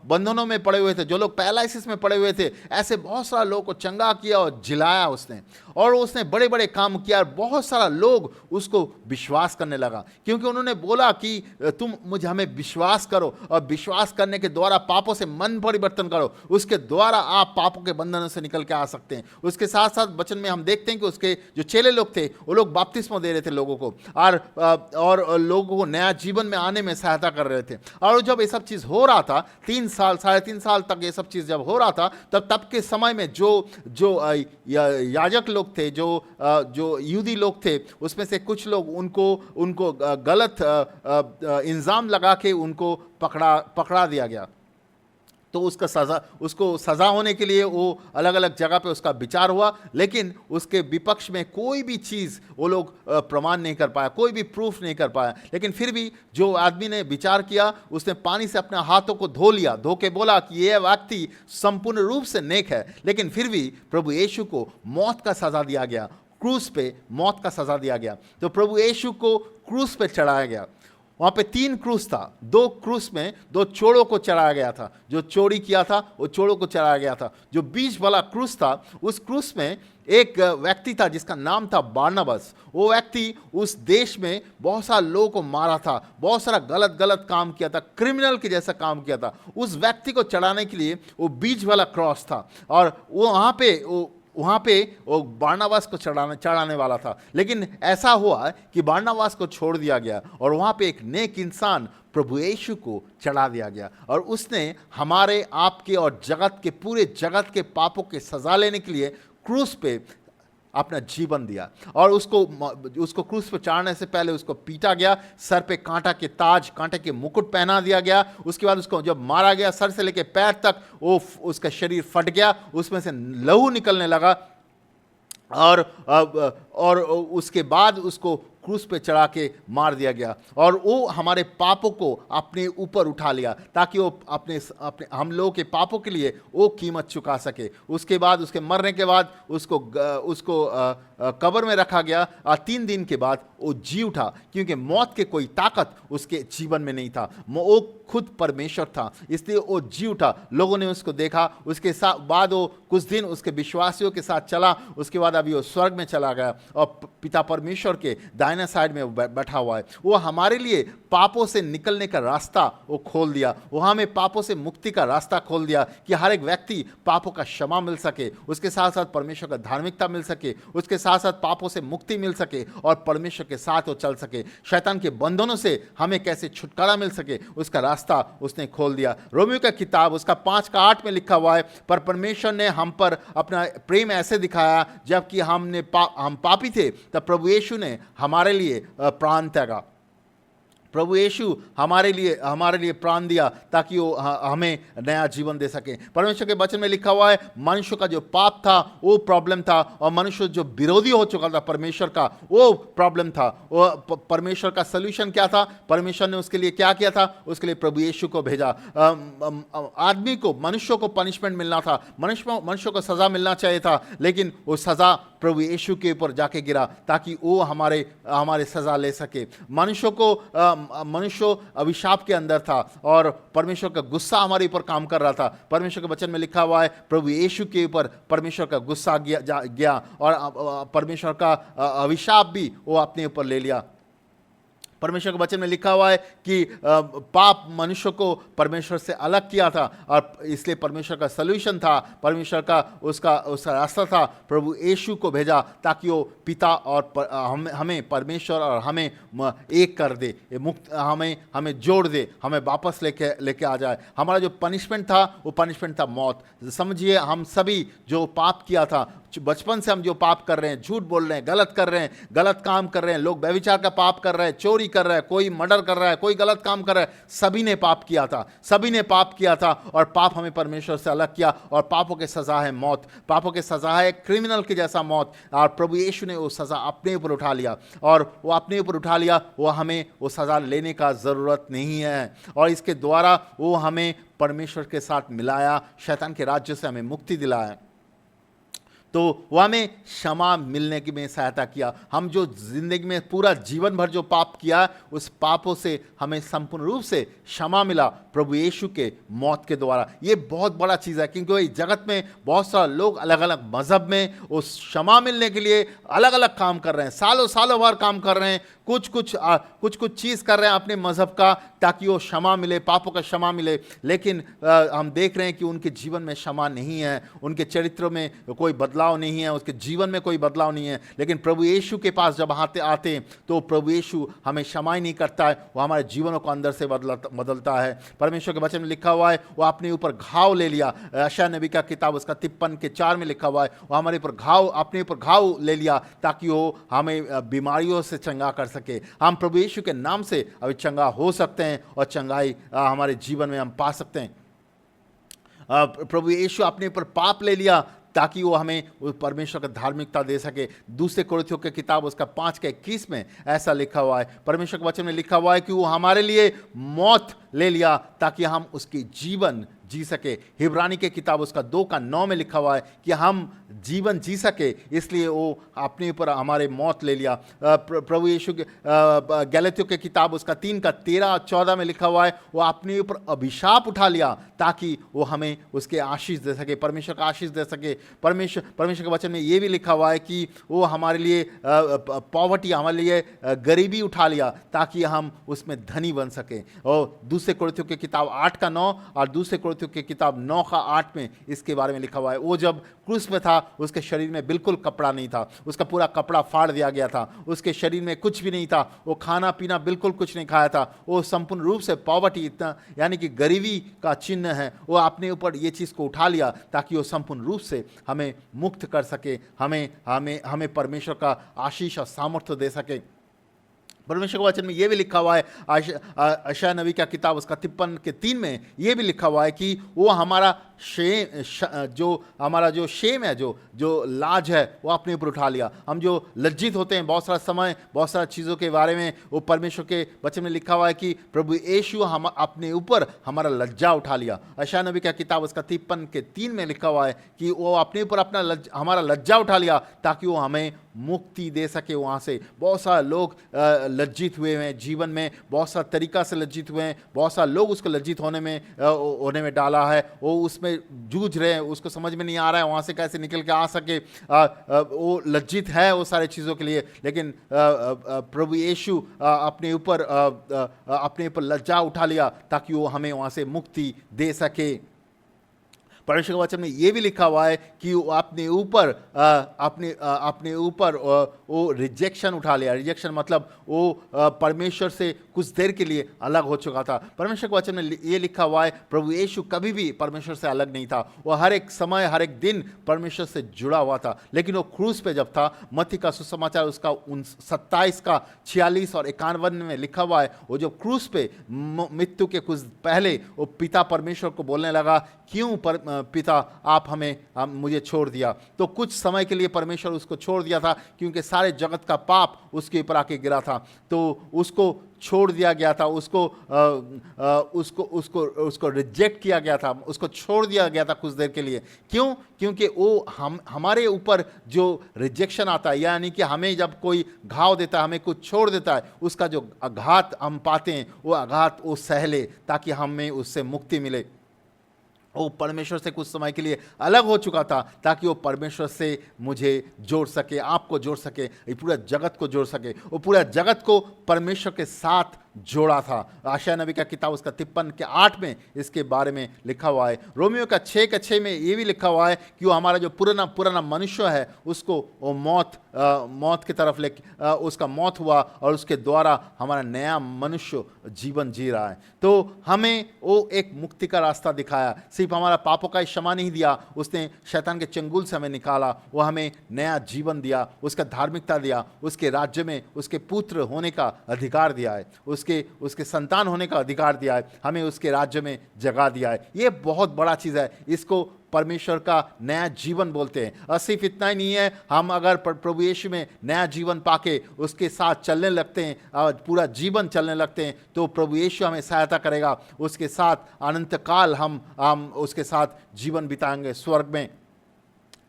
बंधनों में पड़े हुए थे, जो लोग पैरालिसिस में पड़े हुए थे, ऐसे बहुत सारा लोगों को चंगा किया और जिलाया उसने। और उसने बड़े बड़े काम किया, और बहुत सारा लोग उसको विश्वास करने लगा, क्योंकि उन्होंने बोला कि तुम हमें विश्वास करो, और विश्वास करने के द्वारा पापों से मन परिवर्तन करो, उसके द्वारा आप पापों के बंधनों से निकल के आ सकते हैं। उसके साथ साथ वचन में हम देखते हैं कि उसके जो चेले लोग थे, वो लोग बपतिस्मा दे रहे थे लोगों को, और लोगों को नया जीवन में आने में सहायता कर रहे थे। और जब ये सब चीज़ हो रहा था, 3 साल तक ये सब चीज़ जब हो रहा था, तब के समय में जो याजक लोग थे, जो यहूदी लोग थे, उसमें से कुछ लोग उनको गलत इल्ज़ाम लगा के उनको पकड़ा दिया गया। तो उसको सज़ा होने के लिए वो अलग अलग जगह पे उसका विचार हुआ, लेकिन उसके विपक्ष में कोई भी चीज़ वो लोग प्रमाण नहीं कर पाया, कोई भी प्रूफ नहीं कर पाया। लेकिन फिर भी जो आदमी ने विचार किया, उसने पानी से अपने हाथों को धो लिया, धो के बोला कि यह व्यक्ति संपूर्ण रूप से नेक है। लेकिन फिर भी प्रभु यीशु को मौत का सज़ा दिया गया, क्रूस पे मौत का सज़ा दिया गया। तो प्रभु यीशु को क्रूस पे चढ़ाया गया। वहाँ पे 3 क्रूस था, 2 क्रूस में 2 चोरों को चढ़ाया गया था। जो चोरी किया था वो चोरों को चढ़ाया गया था। जो बीच वाला क्रूस था, उस क्रूस में एक व्यक्ति था जिसका नाम था बारनबास। वो व्यक्ति उस देश में बहुत सारे लोगों को मारा था, बहुत सारा गलत काम किया था, क्रिमिनल के जैसा काम किया था। उस व्यक्ति को चढ़ाने के लिए वो बीच वाला क्रॉस था, और वहाँ पे वो बारनबास को चढ़ाने वाला था। लेकिन ऐसा हुआ कि बारनबास को छोड़ दिया गया, और वहाँ पे एक नेक इंसान प्रभु यीशु को चढ़ा दिया गया, और उसने हमारे, आपके और जगत के, पूरे जगत के पापों के सजा लेने के लिए क्रूस पे अपना जीवन दिया। और उसको क्रूस पर चढ़ाने से पहले उसको पीटा गया, सर पे कांटे के मुकुट पहना दिया गया। उसके बाद उसको जब मारा गया, सर से लेके पैर तक उसका शरीर फट गया, उसमें से लहू निकलने लगा, और उसके बाद उसको क्रूस पे चढ़ा के मार दिया गया और वो हमारे पापों को अपने ऊपर उठा लिया ताकि वो अपने अपने हम लोगों के पापों के लिए वो कीमत चुका सके। उसके बाद उसके मरने के बाद उसको कब्र में रखा गया और 3 दिन के बाद वो जी उठा, क्योंकि मौत के कोई ताकत उसके जीवन में नहीं था। वो खुद परमेश्वर था, इसलिए वो जी उठा। लोगों ने उसको देखा, उसके साथ बाद वो कुछ दिन उसके विश्वासियों के साथ चला, उसके बाद अभी वो स्वर्ग में चला गया और पिता परमेश्वर के दाहिने साइड में वो बैठा हुआ है। वो हमारे लिए पापों से निकलने का रास्ता वो खोल दिया, वो हमें पापों से मुक्ति का रास्ता खोल दिया कि हर एक व्यक्ति पापों का क्षमा मिल सके, उसके साथ साथ परमेश्वर का धार्मिकता मिल सके, उसके साथ साथ पापों से मुक्ति मिल सके और परमेश्वर के साथ वो चल सके। शैतान के बंधनों से हमें कैसे छुटकारा मिल सके उसका रास्ता उसने खोल दिया। रोमियो का किताब उसका 5:8 में लिखा हुआ है, पर परमेश्वर ने हम पर अपना प्रेम ऐसे दिखाया, जबकि हम पापी थे तब प्रभु यीशु ने हमारे लिए प्राण त्यागा। प्रभु यीशु हमारे लिए प्राण दिया ताकि वो हमें नया जीवन दे सके। परमेश्वर के वचन में लिखा हुआ है, मनुष्य का जो पाप था वो प्रॉब्लम था, और मनुष्य जो विरोधी हो चुका था परमेश्वर का वो प्रॉब्लम था। वो परमेश्वर का सल्यूशन क्या था? परमेश्वर ने उसके लिए क्या किया था? उसके लिए प्रभु यीशु को भेजा। आदमी को, मनुष्यों को पनिशमेंट मिलना था, मनुष्य को सज़ा मिलना चाहिए था, लेकिन वो सज़ा प्रभु यीशु के ऊपर जाके गिरा ताकि वो हमारे सज़ा ले सके। मनुष्य अभिशाप के अंदर था और परमेश्वर का गुस्सा हमारे ऊपर काम कर रहा था। परमेश्वर के वचन में लिखा हुआ है, प्रभु यीशु के ऊपर परमेश्वर का गुस्सा गया और परमेश्वर का अभिशाप भी वो अपने ऊपर ले लिया। परमेश्वर के वचन में लिखा हुआ है कि पाप मनुष्य को परमेश्वर से अलग किया था, और इसलिए परमेश्वर का सल्यूशन था, परमेश्वर का उसका रास्ता था, प्रभु यीशु को भेजा ताकि वो पिता और हमें परमेश्वर और हमें एक कर दे, हमें जोड़ दे, हमें वापस लेके आ जाए। हमारा जो पनिशमेंट था वो पनिशमेंट था मौत। समझिए, हम सभी जो पाप किया था, बचपन से हम जो पाप कर रहे हैं, झूठ बोल रहे हैं, गलत कर रहे हैं, गलत काम कर रहे हैं, लोग व्यभिचार का पाप कर रहे हैं, चोरी कर रहा है, कोई मर्डर कर रहा है, कोई गलत काम कर रहा है, सभी ने पाप किया था और पाप हमें परमेश्वर से अलग किया, और पापों की सजा है मौत। पापों की सजा है क्रिमिनल की जैसा मौत, और प्रभु यीशु ने वो सजा अपने ऊपर उठा लिया, और वो अपने ऊपर उठा लिया, वो हमें वो सजा लेने का ज़रूरत नहीं है, और इसके द्वारा वो हमें परमेश्वर के साथ मिलाया, शैतान के राज्य से हमें मुक्ति दिलाया। तो वह हमें क्षमा मिलने की में सहायता किया। हम जो जिंदगी में पूरा जीवन भर जो पाप किया, उस पापों से हमें संपूर्ण रूप से क्षमा मिला प्रभु यीशु के मौत के द्वारा। ये बहुत बड़ा चीज़ है, क्योंकि इस जगत में बहुत सारे लोग अलग अलग मज़हब में उस क्षमा मिलने के लिए अलग अलग काम कर रहे हैं, सालों भर काम कर रहे हैं, कुछ चीज़ कर रहे हैं अपने मज़हब का ताकि वो क्षमा मिले, पापों का क्षमा मिले। लेकिन हम देख रहे हैं कि उनके जीवन में क्षमा नहीं है, उनके चरित्र में कोई बदलाव नहीं है, उसके जीवन में कोई बदलाव नहीं है। लेकिन प्रभु यीशु के पास जब आते हैं तो प्रभु यीशु हमें क्षमा ही नहीं करता है, वो हमारे जीवनों को अंदर से बदलता है। परमेश्वर के वचन में लिखा हुआ है, वो अपने ऊपर घाव ले लिया। यशायाह नबी का किताब उसका 53:4 में लिखा हुआ है, वो हमारे ऊपर अपने ऊपर घाव ले लिया ताकि वो हमें बीमारियों से चंगा कर सके। हम प्रभु यीशु के नाम से अभी चंगा हो सकते हैं और चंगाई हमारे जीवन में हम पा सकते हैं। प्रभु यीशु अपने ऊपर पाप ले लिया ताकि वो हमें परमेश्वर का धार्मिकता दे सके। दूसरे कोरिन्थियों की किताब उसका 5:21 में ऐसा लिखा हुआ है, परमेश्वर के वचन में लिखा हुआ है कि वो हमारे लिए मौत ले लिया ताकि हम उसकी जीवन जी सके। हिब्रानी के किताब उसका 2:9 में लिखा हुआ है कि हम जीवन जी सके, इसलिए वो अपने ऊपर हमारे मौत ले लिया। प्रभु यीशु के गलातियों के किताब उसका 3:13-14 में लिखा हुआ है, वो अपने ऊपर अभिशाप उठा लिया ताकि वो हमें उसके आशीष दे सके, परमेश्वर का आशीष दे सके। परमेश्वर के वचन में ये भी लिखा हुआ है कि वो हमारे लिए पॉवर्टी, हमारे लिए गरीबी उठा लिया ताकि हम उसमें धनी बन सके। और दूसरे कोरिन्थियों की किताब 8:9 और दूसरे कोरिन्थियों की किताब 9:8 में इसके बारे में लिखा हुआ है। वो जब क्रूस पे था, उसके शरीर में बिल्कुल कपड़ा नहीं था, उसका पूरा कपड़ा फाड़ दिया गया था, उसके शरीर में कुछ भी नहीं था, वो खाना पीना बिल्कुल कुछ नहीं खाया था, वो संपूर्ण रूप से पॉवर्टी, इतना यानी कि गरीबी का चिन्ह है, वो अपने ऊपर ये चीज़ को उठा लिया ताकि वो संपूर्ण रूप से हमें मुक्त कर सके, हमें परमेश्वर का आशीष और सामर्थ्य दे सके। परमेश्वर के वचन में ये भी लिखा हुआ है, यशायाह नबी का किताब उसका 53:3 में ये भी लिखा हुआ है कि वो हमारा जो हमारा जो शेम है, जो जो लाज है, वो अपने ऊपर उठा लिया। हम जो लज्जित होते हैं बहुत सारा समय, बहुत सारा चीज़ों के बारे में, वो परमेश्वर के वचन में लिखा हुआ है कि प्रभु यीशु हम अपने ऊपर हमारा लज्जा उठा लिया। यशायाह नबी का किताब उसका 53:3 में लिखा हुआ है कि वो अपने ऊपर अपना हमारा लज्जा उठा लिया ताकि वो हमें मुक्ति दे सके वहाँ से। बहुत सारे लोग लज्जित हुए हैं जीवन में, बहुत सारा तरीका से लज्जित हुए हैं, बहुत सारे लोग उसको लज्जित होने में डाला है, वो उसमें जूझ रहे हैं, उसको समझ में नहीं आ रहा है वहाँ से कैसे निकल के आ सके। वो लज्जित है वो सारी चीज़ों के लिए, लेकिन प्रभु यीशु अपने ऊपर लज्जा उठा लिया ताकि वो हमें वहाँ से मुक्ति दे सके। परमेश्वर के वचन में ये भी लिखा हुआ है कि वो अपने ऊपर वो रिजेक्शन उठा लिया। रिजेक्शन मतलब वो परमेश्वर से कुछ देर के लिए अलग हो चुका था। परमेश्वर के वचन में ये लिखा हुआ है प्रभु यीशु कभी भी परमेश्वर से अलग नहीं था, वो हर एक समय हर एक दिन परमेश्वर से जुड़ा हुआ था। लेकिन वो क्रूस पे जब था, मत्ती का सुसमाचार उसका 27 का 46 और 51 में लिखा हुआ है, वो जो क्रूस पे मृत्यु के कुछ पहले वो पिता परमेश्वर को बोलने लगा, क्यों पिता आप मुझे छोड़ दिया। तो कुछ समय के लिए परमेश्वर उसको छोड़ दिया था क्योंकि सारे जगत का पाप उसके ऊपर आके गिरा था, तो उसको छोड़ दिया गया था, उसको रिजेक्ट किया गया था, उसको छोड़ दिया गया था कुछ देर के लिए। क्यों? क्योंकि वो हमारे ऊपर जो रिजेक्शन आता है, यानी कि हमें जब कोई घाव देता है, हमें कुछ छोड़ देता है, उसका जो आघात हम पाते हैं, वो आघात वो सह ले ताकि हमें उससे मुक्ति मिले। वो परमेश्वर से कुछ समय के लिए अलग हो चुका था ताकि वो परमेश्वर से मुझे जोड़ सके, आपको जोड़ सके, ये पूरा जगत को जोड़ सके। वो पूरा जगत को परमेश्वर के साथ जोड़ा था। यशायाह नबी का किताब उसका 53:8 में इसके बारे में लिखा हुआ है। रोमियो का 6:6 में ये भी लिखा हुआ है कि वो हमारा जो पुराना मनुष्य है उसको वो मौत की तरफ उसका मौत हुआ और उसके द्वारा हमारा नया मनुष्य जीवन जी रहा है। तो हमें वो एक मुक्ति का रास्ता दिखाया, सिर्फ हमारा पापों का क्षमा नहीं दिया, उसने शैतान के चंगुल से हमें निकाला, वो हमें नया जीवन दिया, उसका धार्मिकता दिया, उसके राज्य में उसके पुत्र होने का अधिकार दिया है, उसके संतान होने का अधिकार दिया है, हमें उसके राज्य में जगह दिया है। ये बहुत बड़ा चीज़ है, इसको परमेश्वर का नया जीवन बोलते हैं। और सिर्फ इतना ही नहीं है, हम अगर प्रभु यीशु में नया जीवन पाके उसके साथ चलने लगते हैं और पूरा जीवन चलने लगते हैं, तो प्रभु यीशु हमें सहायता करेगा, उसके साथ अनंत काल हम उसके साथ जीवन बिताएंगे स्वर्ग में।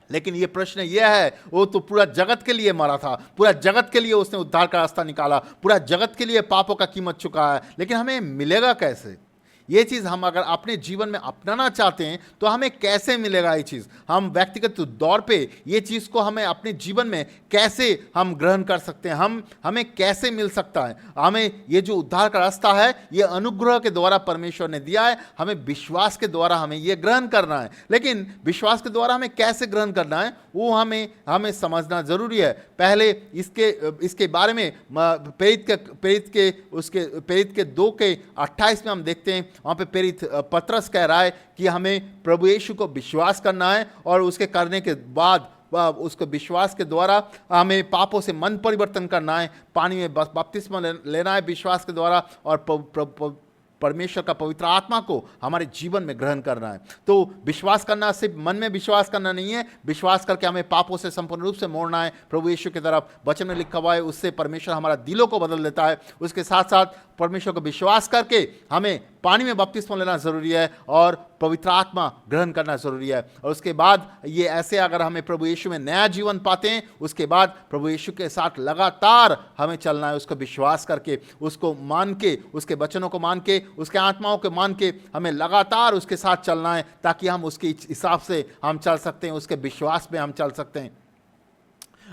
लेकिन ये प्रश्न ये है, वो तो पूरा जगत के लिए मरा था, पूरा जगत के लिए उसने उद्धार का रास्ता निकाला, पूरा जगत के लिए पापों का कीमत चुका है, लेकिन हमें मिलेगा कैसे? ये चीज़ हम अगर अपने जीवन में अपनाना चाहते हैं तो हमें कैसे मिलेगा ये चीज़? हम व्यक्तिगत तौर पे ये चीज़ को हमें अपने जीवन में कैसे हम ग्रहण कर सकते हैं? हमें कैसे मिल सकता है? हमें ये जो उद्धार का रास्ता है, ये अनुग्रह के द्वारा परमेश्वर ने दिया है, हमें विश्वास के द्वारा हमें ये ग्रहण करना है। लेकिन विश्वास के द्वारा हमें कैसे ग्रहण करना है वो हमें समझना ज़रूरी है। पहले इसके बारे में प्रेरित के 2:28 में हम देखते हैं, वहाँ पे प्रेरित पतरस कह रहा है कि हमें प्रभु यीशु को विश्वास करना है और उसके करने के बाद उसको विश्वास के द्वारा हमें पापों से मन परिवर्तन करना है, पानी में बपतिस्मा लेना है विश्वास के द्वारा, और परमेश्वर का पवित्र आत्मा को हमारे जीवन में ग्रहण करना है। तो विश्वास करना सिर्फ मन में विश्वास करना नहीं है, विश्वास करके हमें पापों से संपूर्ण रूप से मोड़ना है प्रभु यीशु की तरफ। वचन में लिखा हुआ है, उससे परमेश्वर हमारा दिलों को बदल देता है। उसके साथ साथ परमेश्वर को विश्वास करके हमें पानी में बपतिस्मा लेना ज़रूरी है और पवित्र आत्मा ग्रहण करना ज़रूरी है। और उसके बाद ये ऐसे अगर हमें प्रभु यीशु में नया जीवन पाते हैं, उसके बाद प्रभु यीशु के साथ लगातार हमें चलना है, उसको विश्वास करके, उसको मान के, उसके वचनों को मान के, उसके आत्माओं को मान के हमें लगातार उसके साथ चलना है ताकि हम उसके हिसाब से हम चल सकते हैं, उसके विश्वास में हम चल सकते हैं।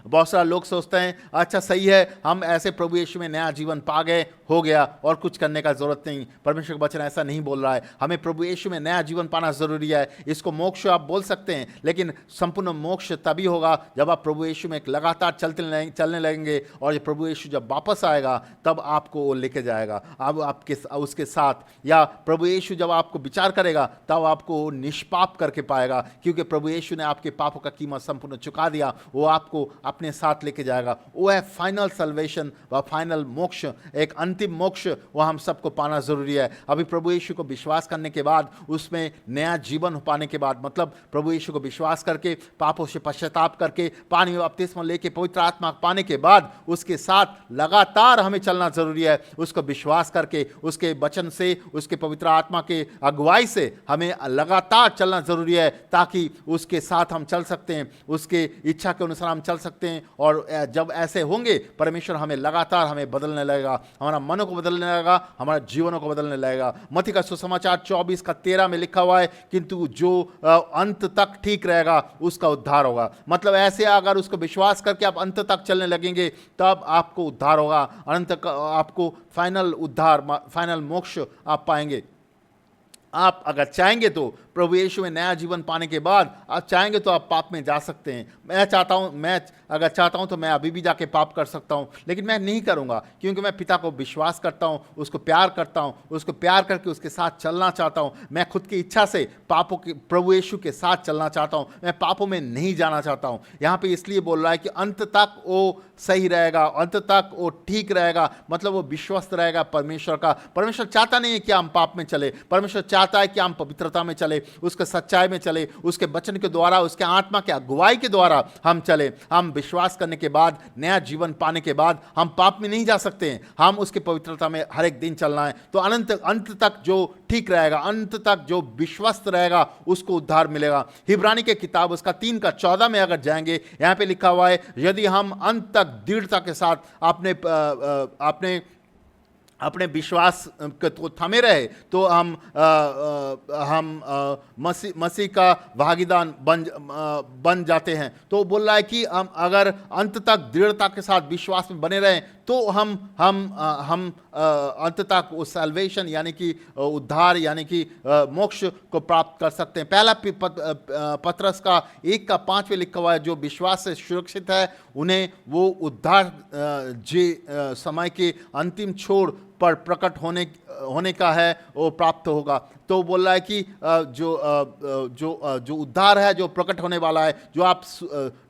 बहुत सारे लोग सोचते हैं अच्छा सही है, हम ऐसे प्रभु यीशु में नया जीवन पा गए, हो गया, और कुछ करने का जरूरत नहीं। परमेश्वर का वचन ऐसा नहीं बोल रहा है। हमें प्रभु यीशु में नया जीवन पाना जरूरी है। इसको मोक्ष आप बोल सकते हैं, लेकिन संपूर्ण मोक्ष तभी होगा जब आप प्रभु यीशु में एक लगातार चलने लगेंगे, और जब प्रभु यीशु जब वापस आएगा तब आपको वो लेके जाएगा अब आपके उसके साथ, या प्रभु यीशु जब आपको विचार करेगा तब आपको निष्पाप करके पाएगा, क्योंकि प्रभु यीशु ने आपके पापों का कीमत संपूर्ण चुका दिया। वो आपको अपने साथ लेके जाएगा। वो है फाइनल सल्वेशन व फाइनल मोक्ष, एक अंतिम अंतिम मोक्ष वो हम सबको पाना ज़रूरी है। अभी प्रभु यीशु को विश्वास करने के बाद, उसमें नया जीवन पाने के बाद, मतलब प्रभु यीशु को विश्वास करके, पापों से पश्चाताप करके, पानी में बपतिस्मा लेके, पवित्र आत्मा पाने के बाद उसके साथ लगातार हमें चलना ज़रूरी है। उसको विश्वास करके, उसके वचन से, उसके पवित्र आत्मा के अगुवाई से हमें लगातार चलना ज़रूरी है, ताकि उसके साथ हम चल सकते हैं, उसके इच्छा के अनुसार हम चल सकते हैं। और जब ऐसे होंगे, परमेश्वर हमें लगातार हमें बदलने लगेगा, हमारा मनों को बदलने लगेगा, हमारा जीवनों को बदलने लगेगा। मत्ती का सुसमाचार 24:13 में लिखा हुआ है, किंतु जो अंत तक ठीक रहेगा उसका उद्धार होगा। मतलब ऐसे अगर उसको विश्वास करके आप अंत तक चलने लगेंगे, तब आपको उद्धार होगा, अनंत आपको फाइनल उद्धार, फाइनल मोक्ष आप पाएंगे। आप अगर चाहेंगे तो प्रभु यीशु में नया जीवन पाने के बाद आप चाहेंगे तो आप पाप में जा सकते हैं। मैं अगर चाहता हूं तो मैं अभी भी जाके पाप कर सकता हूं, लेकिन मैं नहीं करूंगा, क्योंकि मैं पिता को विश्वास करता हूं, उसको प्यार करता हूं, उसको प्यार करके उसके साथ चलना चाहता हूं। मैं खुद की इच्छा से पापों के प्रभु यीशु के साथ चलना चाहता हूं, मैं पापों में नहीं जाना चाहता हूं। यहाँ पे इसलिए बोल रहा है कि अंत तक वो सही रहेगा, अंत तक वो ठीक रहेगा, मतलब वो विश्वस्त रहेगा परमेश्वर का। परमेश्वर चाहता नहीं है कि हम पाप में चले, परमेश्वर चाहता है कि हम पवित्रता में चले, उसके सच्चाई में चले, उसके वचन के द्वारा, उसके आत्मा के अगुवाई के द्वारा हम चले। हम विश्वास करने के बाद, नया जीवन पाने के बाद हम पाप में नहीं जा सकते हैं, हम उसके पवित्रता में हर एक दिन चलना है। तो अंत तक जो ठीक रहेगा, अंत तक जो विश्वस्त रहेगा, उसको उद्धार मिलेगा। हिब्रानी के किताब उसका 3:14 में अगर जाएंगे, यहाँ पे लिखा हुआ है, यदि हम अंत तक दृढ़ता के साथ अपने विश्वास को थमे रहे, तो हम मसीह का भागीदार बन जाते हैं। तो बोल रहा है कि हम अगर अंत तक दृढ़ता के साथ विश्वास में बने रहें, तो हम अंत तक वो सैल्वेशन यानी कि उद्धार यानी कि मोक्ष को प्राप्त कर सकते हैं। पहला पतरस का 1:5 में लिखा हुआ है, जो विश्वास से सुरक्षित है उन्हें वो उद्धार समय के अंतिम छोर पर प्रकट होने का है, वो प्राप्त होगा। तो बोल रहा है कि जो उद्धार है, जो प्रकट होने वाला है, जो आप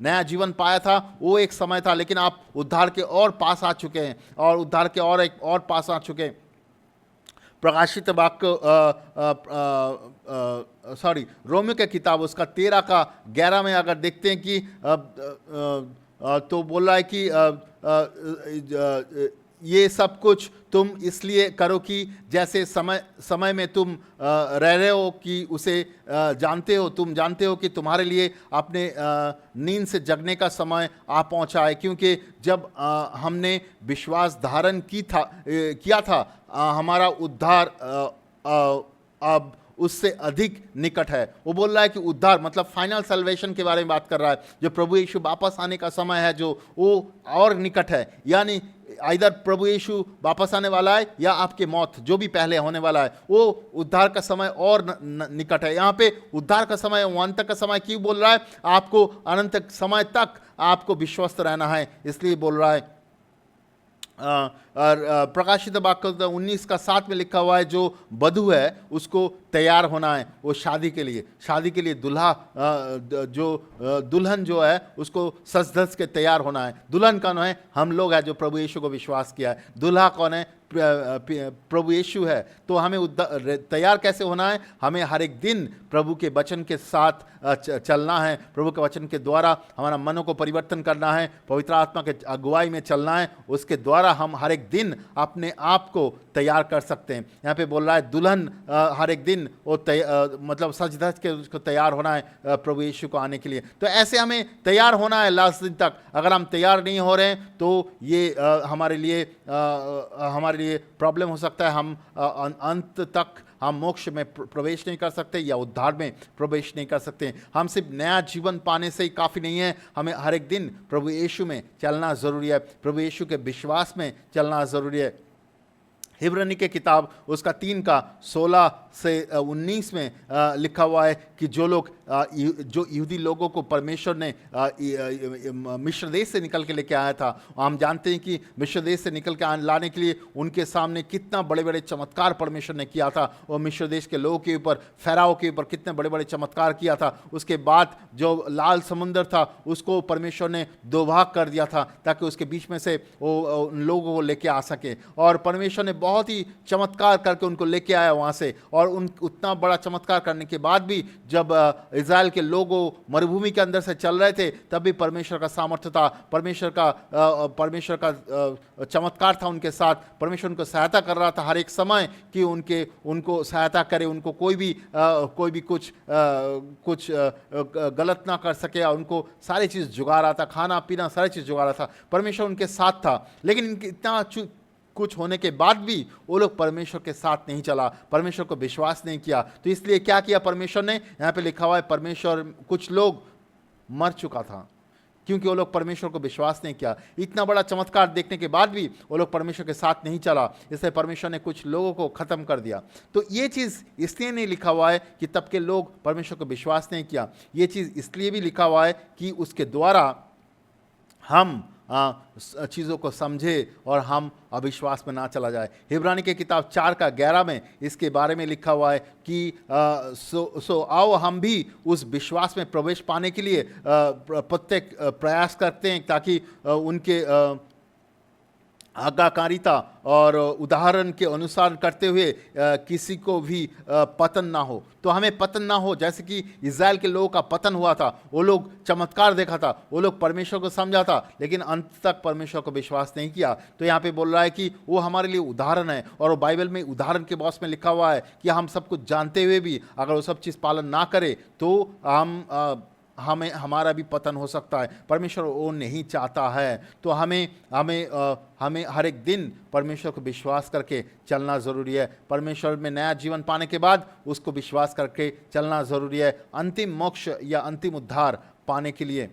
नया जीवन पाया था वो एक समय था, लेकिन आप उद्धार के और पास आ चुके हैं, और उद्धार के और पास आ चुके हैं। प्रकाशित वाक्य रोमियो के किताब उसका 13:11 में अगर देखते हैं कि तो बोल रहा है कि ये सब कुछ तुम इसलिए करो कि जैसे समय में तुम रह रहे हो कि उसे तुम जानते हो कि तुम्हारे लिए अपने नींद से जगने का समय आ पहुंचा है, क्योंकि जब हमने विश्वास धारण किया था, हमारा उद्धार अब उससे अधिक निकट है। वो बोल रहा है कि उद्धार मतलब फाइनल सल्वेशन के बारे में बात कर रहा है, जो प्रभु यीशु वापस आने का समय है, जो वो और निकट है। यानी इधर प्रभु यीशु वापस आने वाला है, या आपकी मौत जो भी पहले होने वाला है, वो उद्धार का समय और निकट है। यहाँ पे उद्धार का समय, अंत का समय क्यों बोल रहा है? आपको अनंत समय तक आपको विश्वस्त रहना है, इसलिए बोल रहा है। और प्रकाशित वाक्य 19:7 में लिखा हुआ है, जो वधू है उसको तैयार होना है, वो शादी के लिए दुल्हन जो है उसको सज धज के तैयार होना है। दुल्हन कौन है? हम लोग हैं जो प्रभु यीशु को विश्वास किया है। दूल्हा कौन है? प्रभु यीशु है। तो हमें तैयार कैसे होना है? हमें हर एक दिन प्रभु के वचन के साथ चलना है, प्रभु के वचन के द्वारा हमारा मनों को परिवर्तन करना है, पवित्र आत्मा के अगुवाई में चलना है। उसके द्वारा हम हर एक दिन अपने आप को तैयार कर सकते हैं। यहाँ पे बोल रहा है दुल्हन हर एक दिन वो मतलब सज धज के उसको तैयार होना है प्रभु यीशु को आने के लिए। तो ऐसे हमें तैयार होना है लास्ट दिन तक। अगर हम तैयार नहीं हो रहे हैं तो ये हमारे लिए प्रॉब्लम हो सकता है। हम अंत तक हम मोक्ष में प्रवेश नहीं कर सकते या उद्धार में प्रवेश नहीं कर सकते। हम सिर्फ नया जीवन पाने से ही काफ़ी नहीं है, हमें हर एक दिन प्रभु यीशु में चलना ज़रूरी है, प्रभु यीशु के विश्वास में चलना ज़रूरी है। हिब्रानी के किताब उसका 3 का 16 से 19 में लिखा हुआ है कि जो लोग जो यहूदी लोगों को परमेश्वर ने मिस्र देश से निकल के लेके आया था, हम जानते हैं कि मिस्र देश से निकल के लाने के लिए उनके सामने कितना बड़े बड़े चमत्कार परमेश्वर ने किया था, और मिस्र देश के लोगों के ऊपर, फ़ाराओ के ऊपर कितने बड़े बड़े चमत्कार किया था। उसके बाद जो लाल समुंदर था उसको परमेश्वर ने दो भाग कर दिया था ताकि उसके बीच में से वो उन लोगों को लेके आ सके, और परमेश्वर ने बहुत ही चमत्कार करके उनको लेके आया वहाँ से। और उतना बड़ा चमत्कार करने के बाद भी जब इज़राइल के लोगों मरुभूमि के अंदर से चल रहे थे, तब भी परमेश्वर का सामर्थ्य था, परमेश्वर का चमत्कार था उनके साथ। परमेश्वर उनको सहायता कर रहा था हर एक समय कि उनको सहायता करे, उनको कोई भी कुछ गलत ना कर सके, और उनको सारी चीज़ जुगा रहा था, खाना पीना सारी चीज़ जुगा रहा था। परमेश्वर उनके साथ था। लेकिन इनके इतना कुछ होने के बाद भी वो लोग परमेश्वर के साथ नहीं चला, परमेश्वर को विश्वास नहीं किया। तो इसलिए क्या किया परमेश्वर ने, यहाँ पे लिखा हुआ है परमेश्वर, कुछ लोग मर चुका था क्योंकि वो लोग परमेश्वर को विश्वास नहीं किया। इतना बड़ा चमत्कार देखने के बाद भी वो लोग परमेश्वर के साथ नहीं चला, इसलिए परमेश्वर ने कुछ लोगों को ख़त्म कर दिया। तो ये चीज़ इसलिए नहीं लिखा हुआ है कि तब के लोग परमेश्वर को विश्वास नहीं किया, ये चीज़ इसलिए भी लिखा हुआ है कि उसके द्वारा हम चीज़ों को समझे और हम अविश्वास में ना चला जाए। हिब्रानी के किताब 4 का 11 में इसके बारे में लिखा हुआ है कि सो आओ हम भी उस विश्वास में प्रवेश पाने के लिए प्रत्येक प्रयास करते हैं, ताकि उनके आज्ञाकारिता और उदाहरण के अनुसार करते हुए किसी को भी पतन ना हो। तो हमें पतन ना हो, जैसे कि इज़राइल के लोगों का पतन हुआ था। वो लोग चमत्कार देखा था, वो लोग परमेश्वर को समझा था, लेकिन अंत तक परमेश्वर को विश्वास नहीं किया। तो यहाँ पे बोल रहा है कि वो हमारे लिए उदाहरण है, और वो बाइबल में उदाहरण के बॉक्स में लिखा हुआ है कि हम सब कुछ जानते हुए भी अगर वो सब चीज़ पालन ना करें तो हमारा भी पतन हो सकता है। परमेश्वर वो नहीं चाहता है। तो हमें हर एक दिन परमेश्वर को विश्वास करके चलना ज़रूरी है। परमेश्वर में नया जीवन पाने के बाद उसको विश्वास करके चलना ज़रूरी है, अंतिम मोक्ष या अंतिम उद्धार पाने के लिए।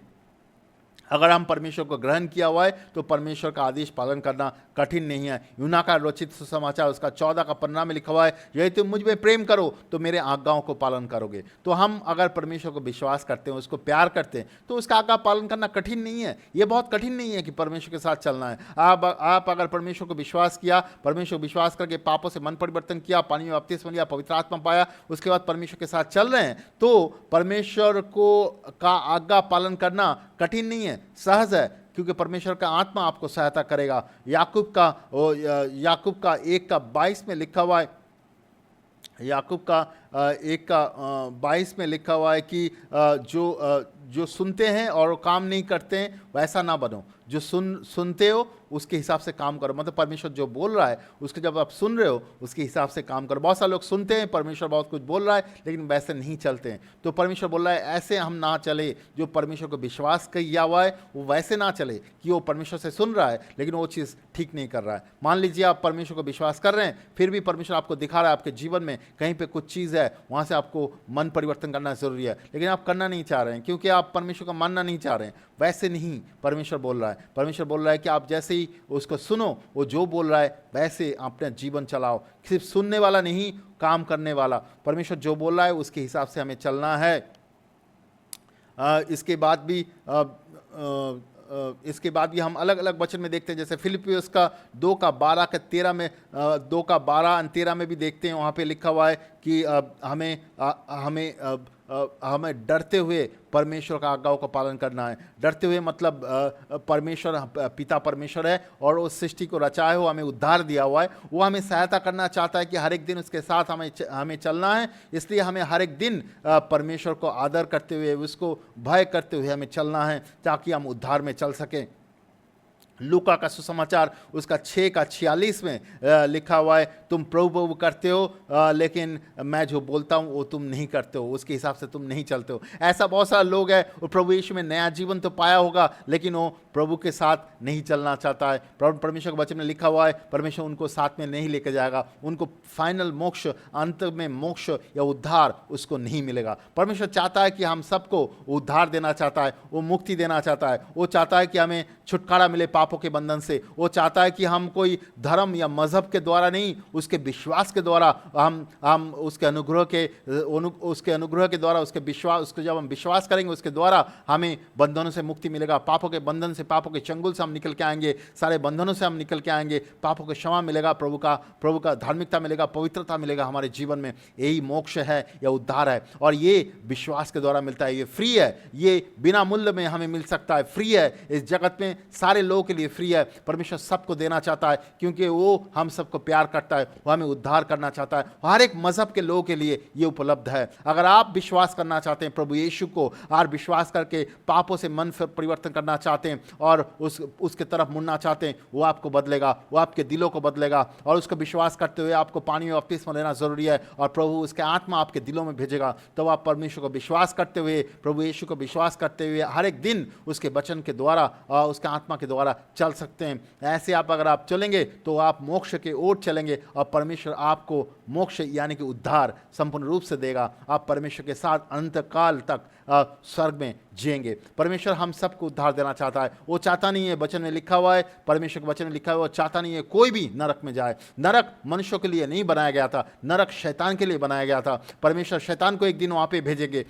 अगर हम परमेश्वर को ग्रहण किया हुआ है तो परमेश्वर का आदेश पालन करना कठिन नहीं है। यूना का रचित सुसमाचार उसका 14 का 15 में लिखा हुआ है, यदि तुम मुझ में प्रेम करो तो मेरे आज्ञाओं को पालन करोगे। तो हम अगर परमेश्वर को विश्वास करते हैं, उसको प्यार करते हैं, तो उसका आज्ञा पालन करना कठिन नहीं है। ये बहुत कठिन नहीं है कि परमेश्वर के साथ चलना है। आप अगर परमेश्वर को विश्वास किया, परमेश्वर को विश्वास करके पापों से मन परिवर्तन किया, पानी में बपतिस्मा लिया, पवित्र आत्मा पाया, उसके बाद परमेश्वर के साथ चल रहे हैं, तो परमेश्वर का आज्ञा पालन करना कठिन नहीं है, सहज है, क्योंकि परमेश्वर का आत्मा आपको सहायता करेगा। याकूब का 1 का 22 में लिखा हुआ है, याकूब का 1 का 22 में लिखा हुआ है कि जो सुनते हैं और काम नहीं करते हैं वैसा ना बनो। जो सुनते हो उसके हिसाब से काम करो। मतलब परमेश्वर जो बोल रहा है उसके जब आप सुन रहे हो उसके हिसाब से काम करो। बहुत सारे लोग सुनते हैं, परमेश्वर बहुत कुछ बोल रहा है, लेकिन वैसे नहीं चलते हैं। तो परमेश्वर बोल रहा है ऐसे हम ना चले। जो परमेश्वर को विश्वास किया हुआ है वो वैसे ना चले कि वो परमेश्वर से सुन रहा है लेकिन वो चीज़ ठीक नहीं कर रहा है। मान लीजिए आप परमेश्वर को विश्वास कर रहे हैं, फिर भी परमेश्वर आपको दिखा रहा है आपके जीवन में कहीं पर कुछ चीज़ है, वहाँ से आपको मन परिवर्तन करना ज़रूरी है, लेकिन आप करना नहीं चाह रहे हैं क्योंकि आप परमेश्वर का मानना नहीं चाह रहे हैं। वैसे नहीं परमेश्वर बोल रहा है। परमेश्वर बोल रहा है कि आप जैसे ही उसको सुनो, वो जो बोल रहा है वैसे अपना जीवन चलाओ। सिर्फ सुनने वाला नहीं, काम करने वाला। परमेश्वर जो बोल रहा है उसके हिसाब से हमें चलना है। इसके बाद भी हम अलग अलग वचन में देखते हैं, जैसे फिलिपियोस का 2 का 12 के 13 में 2 का 12 और 13 में भी देखते हैं। वहाँ पे लिखा हुआ है कि हमें डरते हुए परमेश्वर का आज्ञाओं का पालन करना है। डरते हुए मतलब परमेश्वर पिता परमेश्वर है और उस सृष्टि को रचाए हो, हमें उद्धार दिया हुआ है, वो हमें सहायता करना चाहता है कि हर एक दिन उसके साथ हमें चलना है। इसलिए हमें हर एक दिन परमेश्वर को आदर करते हुए, उसको भय करते हुए हमें चलना है ताकि हम उद्धार में चल सकें। लूका का सुसमाचार उसका 6 का 46 में लिखा हुआ है, तुम प्रभु प्रभु करते हो लेकिन मैं जो बोलता हूँ वो तुम नहीं करते हो, उसके हिसाब से तुम नहीं चलते हो। ऐसा बहुत सारे लोग हैं, वो प्रभु यीशु में नया जीवन तो पाया होगा लेकिन वो प्रभु के साथ नहीं चलना चाहता है। परमेश्वर के वचन में लिखा हुआ है परमेश्वर उनको साथ में नहीं लेकर जाएगा, उनको फाइनल मोक्ष, अंत में मोक्ष या उद्धार उसको नहीं मिलेगा। परमेश्वर चाहता है कि हम सबको उद्धार देना चाहता है, वो मुक्ति देना चाहता है, वो चाहता है कि हमें छुटकारा मिले पापों के बंधन से। वो चाहता है कि हम कोई धर्म या मजहब के द्वारा नहीं, उसके विश्वास के द्वारा हम उसके अनुग्रह के द्वारा, उसके जब हम विश्वास करेंगे उसके द्वारा हमें बंधनों से मुक्ति मिलेगा। पापों के बंधन से, पापों के चंगुल से हम निकल के आएंगे, सारे बंधनों से हम निकल के आएंगे। पापों को क्षमा मिलेगा, प्रभु का धार्मिकता मिलेगा, पवित्रता मिलेगा हमारे जीवन में। यही मोक्ष है या उद्धार है, और ये विश्वास के द्वारा मिलता है। ये फ्री है, ये बिना मूल्य में हमें मिल सकता है, फ्री है। इस जगत में सारे लोगों के लिए फ्री है। परमेश्वर सबको देना चाहता है क्योंकि वो हम सबको प्यार करता है, वो हमें उद्धार करना चाहता है। हर एक मजहब के लोगों के लिए ये उपलब्ध है। अगर आप विश्वास करना चाहते हैं प्रभु यीशु को, और विश्वास करके पापों से मन परिवर्तन करना चाहते हैं और उसके तरफ मुड़ना चाहते हैं, वो आपको बदलेगा, वो आपके दिलों को बदलेगा। और उसको विश्वास करते हुए आपको पानी में बपतिस्मा लेना जरूरी है, और प्रभु उसके आत्मा आपके दिलों में भेजेगा। तो आप परमेश्वर को विश्वास करते हुए, प्रभु यीशु को विश्वास करते हुए हर एक दिन उसके वचन के द्वारा और उसके आत्मा के द्वारा चल सकते हैं। ऐसे अगर आप चलेंगे तो आप मोक्ष के ओर चलेंगे, और परमेश्वर आपको मोक्ष यानी कि उद्धार संपूर्ण रूप से देगा। आप परमेश्वर के साथ अनंत काल तक स्वर्ग में जिएंगे। परमेश्वर हम सबको उद्धार देना चाहता है। वो चाहता नहीं है, वचन में लिखा हुआ है, परमेश्वर के वचन में लिखा हुआ है, वो चाहता नहीं है कोई भी नरक में जाए। नरक मनुष्यों के लिए नहीं बनाया गया था, नरक शैतान के लिए बनाया गया था। परमेश्वर शैतान को एक दिन वहाँ पे भेजेंगे।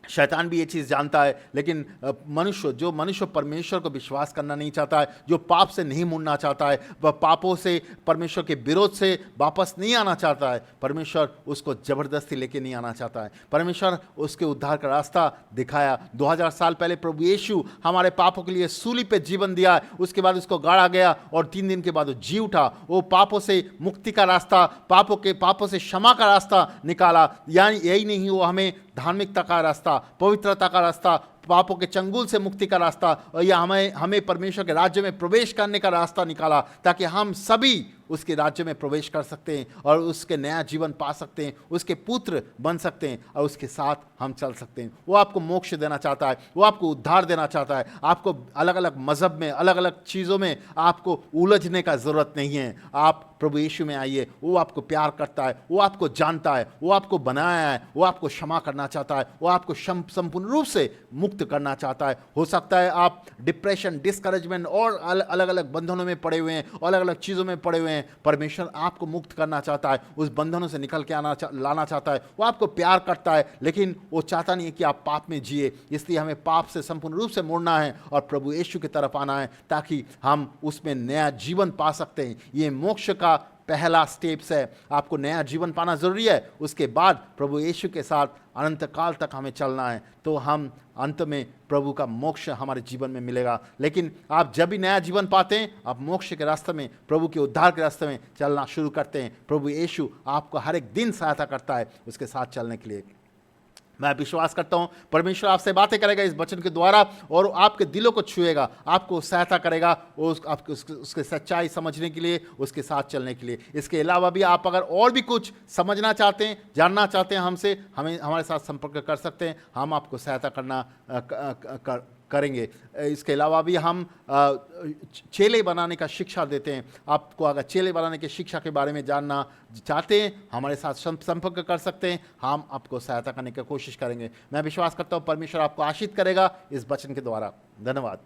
शैतान भी ये चीज़ जानता है, लेकिन मनुष्य परमेश्वर को विश्वास करना नहीं चाहता है, जो पाप से नहीं मुड़ना चाहता है, वह पापों से, परमेश्वर के विरोध से वापस नहीं आना चाहता है, परमेश्वर उसको ज़बरदस्ती लेके नहीं आना चाहता है। परमेश्वर उसके उद्धार का रास्ता दिखाया। 2000 साल पहले प्रभु यीशु हमारे पापों के लिए सूली पे जीवन दिया, उसके बाद उसको गाड़ा गया और 3 दिन के बाद वो जी उठा। वो पापों से मुक्ति का रास्ता, पापों से क्षमा का रास्ता निकाला। यानी यही नहीं, वो हमें धार्मिकता का रास्ता, पवित्रता का रास्ता, पापों के चंगुल से मुक्ति का रास्ता, और यह हमें परमेश्वर के राज्य में प्रवेश करने का रास्ता निकाला, ताकि हम सभी उसके राज्य में प्रवेश कर सकते हैं और उसके नया जीवन पा सकते हैं, उसके पुत्र बन सकते हैं और उसके साथ हम चल सकते हैं। वो आपको मोक्ष देना चाहता है, वो आपको उद्धार देना चाहता है। आपको अलग अलग मजहब में, अलग अलग चीज़ों में आपको उलझने का ज़रूरत नहीं है। आप प्रभु यीशु में आइए, वो आपको प्यार करता है, वो आपको जानता है, वो आपको बनाया है, वो आपको क्षमा करना चाहता है, वो आपको संपूर्ण रूप से मुक्त करना चाहता है। हो सकता है आप डिप्रेशन, डिस्करेजमेंट और अलग अलग बंधनों में पड़े हुए हैं, अलग अलग चीज़ों में पड़े हुए हैं। परमेश्वर आपको मुक्त करना चाहता है, उस बंधनों से निकल के लाना चाहता है। वो आपको प्यार करता है, लेकिन वो चाहता नहीं है कि आप पाप में जिए। इसलिए हमें पाप से संपूर्ण रूप से मुड़ना है और प्रभु यीशु की तरफ आना है, ताकि हम उसमें नया जीवन पा सकते हैं। ये मोक्ष का पहला स्टेप्स है। आपको नया जीवन पाना जरूरी है, उसके बाद प्रभु यीशु के साथ अनंत काल तक हमें चलना है, तो हम अंत में प्रभु का मोक्ष हमारे जीवन में मिलेगा। लेकिन आप जब भी नया जीवन पाते हैं, आप मोक्ष के रास्ते में, प्रभु के उद्धार के रास्ते में चलना शुरू करते हैं। प्रभु यीशु आपको हर एक दिन सहायता करता है उसके साथ चलने के लिए। मैं विश्वास करता हूँ परमेश्वर आपसे बातें करेगा इस वचन के द्वारा, और आपके दिलों को छुएगा, आपको सहायता करेगा आपको उसके सच्चाई समझने के लिए, उसके साथ चलने के लिए। इसके अलावा भी आप अगर और भी कुछ समझना चाहते हैं, जानना चाहते हैं हमसे, हमारे साथ संपर्क कर सकते हैं। हम आपको सहायता करेंगे। इसके अलावा भी हम चेले बनाने का शिक्षा देते हैं। आपको अगर चेले बनाने की शिक्षा के बारे में जानना चाहते हैं, हमारे साथ संपर्क कर सकते हैं। हम आपको सहायता करने की कोशिश करेंगे। मैं विश्वास करता हूँ परमेश्वर आपको आशीष करेगा इस वचन के द्वारा। धन्यवाद।